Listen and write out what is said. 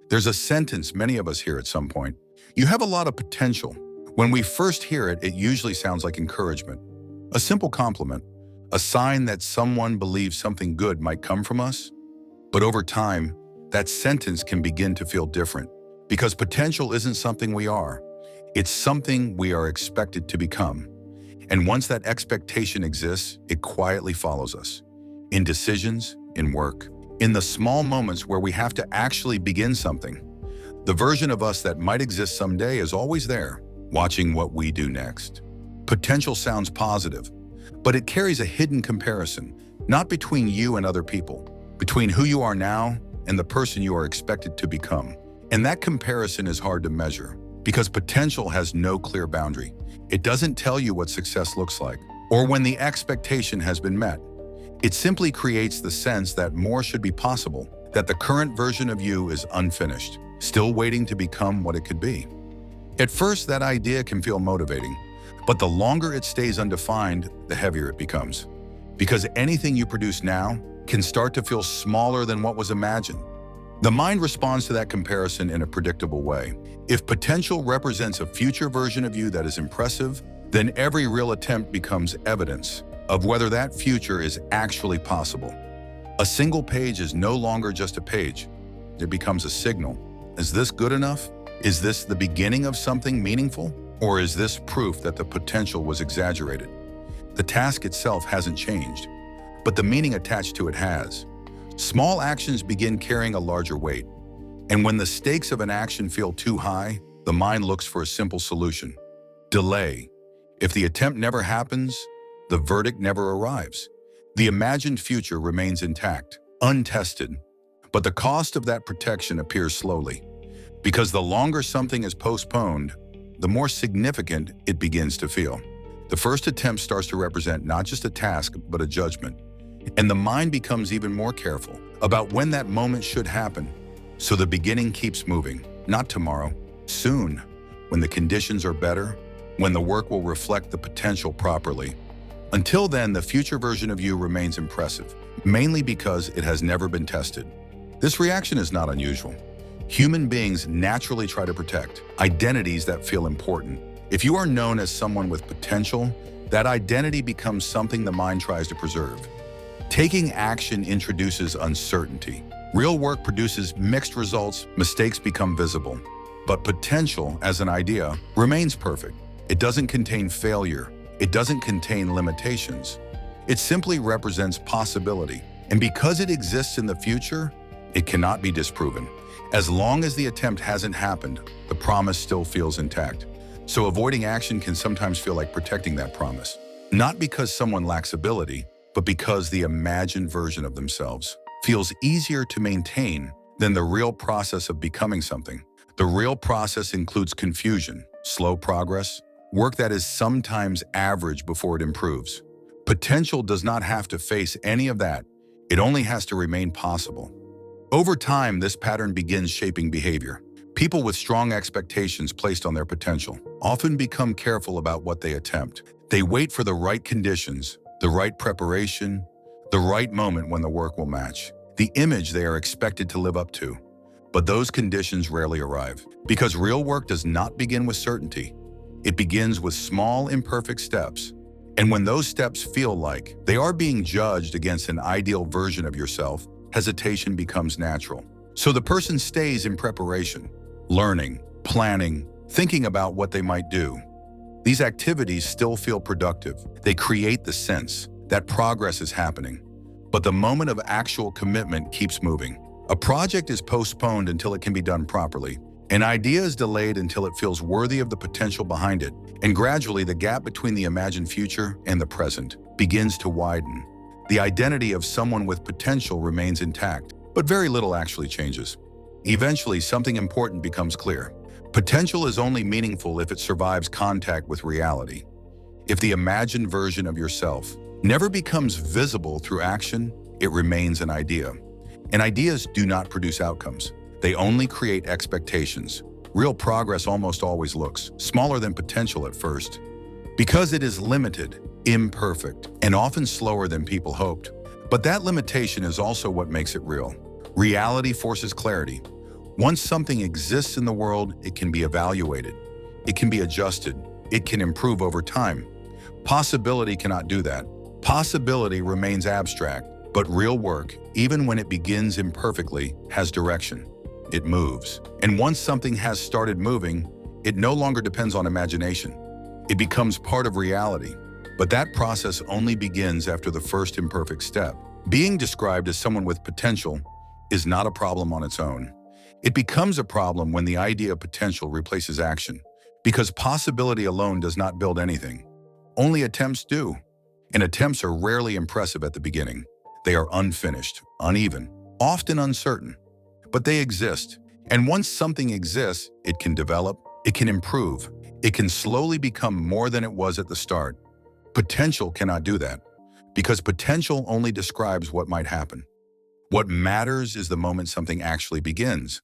There's a sentence many of us hear at some point. You have a lot of potential. When we first hear it, it usually sounds like encouragement. A simple compliment, a sign that someone believes something good might come from us. But over time, that sentence can begin to feel different because potential isn't something we are. It's something we are expected to become. And once that expectation exists, it quietly follows us. In decisions, in work, in the small moments where we have to actually begin something. The version of us that might exist someday is always there, watching what we do next. Potential sounds positive, but it carries a hidden comparison, not between you and other people, between who you are now and the person you are expected to become. And that comparison is hard to measure because potential has no clear boundary. It doesn't tell you what success looks like or when the expectation has been met. It simply creates the sense that more should be possible, that the current version of you is unfinished, still waiting to become what it could be. At first, that idea can feel motivating, but the longer it stays undefined, the heavier it becomes. Because anything you produce now can start to feel smaller than what was imagined. The mind responds to that comparison in a predictable way. If potential represents a future version of you that is impressive, then every real attempt becomes evidence of whether that future is actually possible. A single page is no longer just a page. It becomes a signal. Is this good enough? Is this the beginning of something meaningful? Or is this proof that the potential was exaggerated? The task itself hasn't changed, but the meaning attached to it has. Small actions begin carrying a larger weight. And when the stakes of an action feel too high, the mind looks for a simple solution. Delay. If the attempt never happens, the verdict never arrives. The imagined future remains intact, untested, but the cost of that protection appears slowly. Because the longer something is postponed, the more significant it begins to feel. The first attempt starts to represent not just a task, but a judgment. And the mind becomes even more careful about when that moment should happen. So the beginning keeps moving, not tomorrow, soon, when the conditions are better, when the work will reflect the potential properly. Until then, the future version of you remains impressive, mainly because it has never been tested. This reaction is not unusual. Human beings naturally try to protect identities that feel important. If you are known as someone with potential, that identity becomes something the mind tries to preserve. Taking action introduces uncertainty. Real work produces mixed results, mistakes become visible. But potential, as an idea, remains perfect. It doesn't contain failure. It doesn't contain limitations. It simply represents possibility. And because it exists in the future, it cannot be disproven. As long as the attempt hasn't happened, the promise still feels intact. So avoiding action can sometimes feel like protecting that promise. Not because someone lacks ability, but because the imagined version of themselves feels easier to maintain than the real process of becoming something. The real process includes confusion, slow progress, work that is sometimes average before it improves. Potential does not have to face any of that. It only has to remain possible. Over time, this pattern begins shaping behavior. People with strong expectations placed on their potential often become careful about what they attempt. They wait for the right conditions, the right preparation, the right moment when the work will match the image they are expected to live up to. But those conditions rarely arrive because real work does not begin with certainty. It begins with small, imperfect steps. And when those steps feel like they are being judged against an ideal version of yourself, hesitation becomes natural. So the person stays in preparation, learning, planning, thinking about what they might do. These activities still feel productive. They create the sense that progress is happening. But the moment of actual commitment keeps moving. A project is postponed until it can be done properly. An idea is delayed until it feels worthy of the potential behind it. And gradually, the gap between the imagined future and the present begins to widen. The identity of someone with potential remains intact, but very little actually changes. Eventually, something important becomes clear. Potential is only meaningful if it survives contact with reality. If the imagined version of yourself never becomes visible through action, it remains an idea. And ideas do not produce outcomes. They only create expectations. Real progress almost always looks smaller than potential at first, because it is limited, imperfect, and often slower than people hoped. But that limitation is also what makes it real. Reality forces clarity. Once something exists in the world, it can be evaluated. It can be adjusted. It can improve over time. Possibility cannot do that. Possibility remains abstract, but real work, even when it begins imperfectly, has direction. It moves. And once something has started moving, it no longer depends on imagination. It becomes part of reality. But that process only begins after the first imperfect step. Being described as someone with potential is not a problem on its own. It becomes a problem when the idea of potential replaces action, because possibility alone does not build anything. Only attempts do. And attempts are rarely impressive at the beginning. They are unfinished, uneven, often uncertain. But they exist. And once something exists, it can develop, it can improve, it can slowly become more than it was at the start. Potential cannot do that, because potential only describes what might happen. What matters is the moment something actually begins.